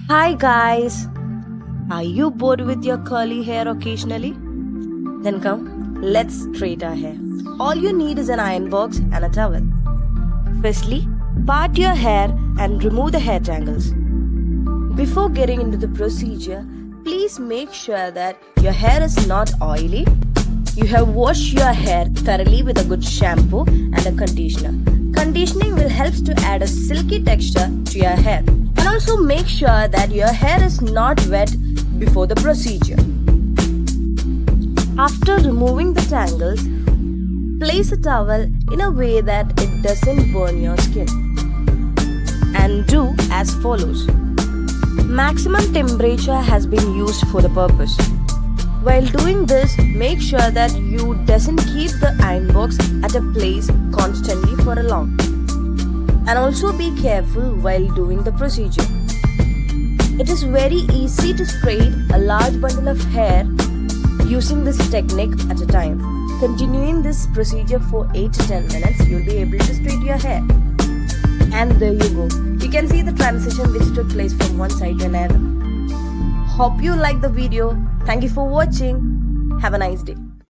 Hi guys! Are you bored with your curly hair occasionally? Then come, let's straight our hair. All you need is an iron box and a towel. Firstly, part your hair and remove the hair tangles. Before getting into the procedure, please make sure that your hair is not oily. You have washed your hair thoroughly with a good shampoo and a conditioner. Conditioning will help to add a silky texture to your hair. And also make sure that your hair is not wet before the procedure. After removing the tangles, place a towel in a way that it doesn't burn your skin. And do as follows. Maximum temperature has been used for the purpose. While doing this, make sure that you doesn't keep the iron box at a place constantly for a long. And also be careful while doing the procedure. It is very easy to straighten a large bundle of hair using this technique at a time. Continuing this procedure for 8 to 10 minutes, you'll be able to straighten your hair. And there you go. You can see the transition which took place from one side to another. Hope you liked the video. Thank you for watching. Have a nice day.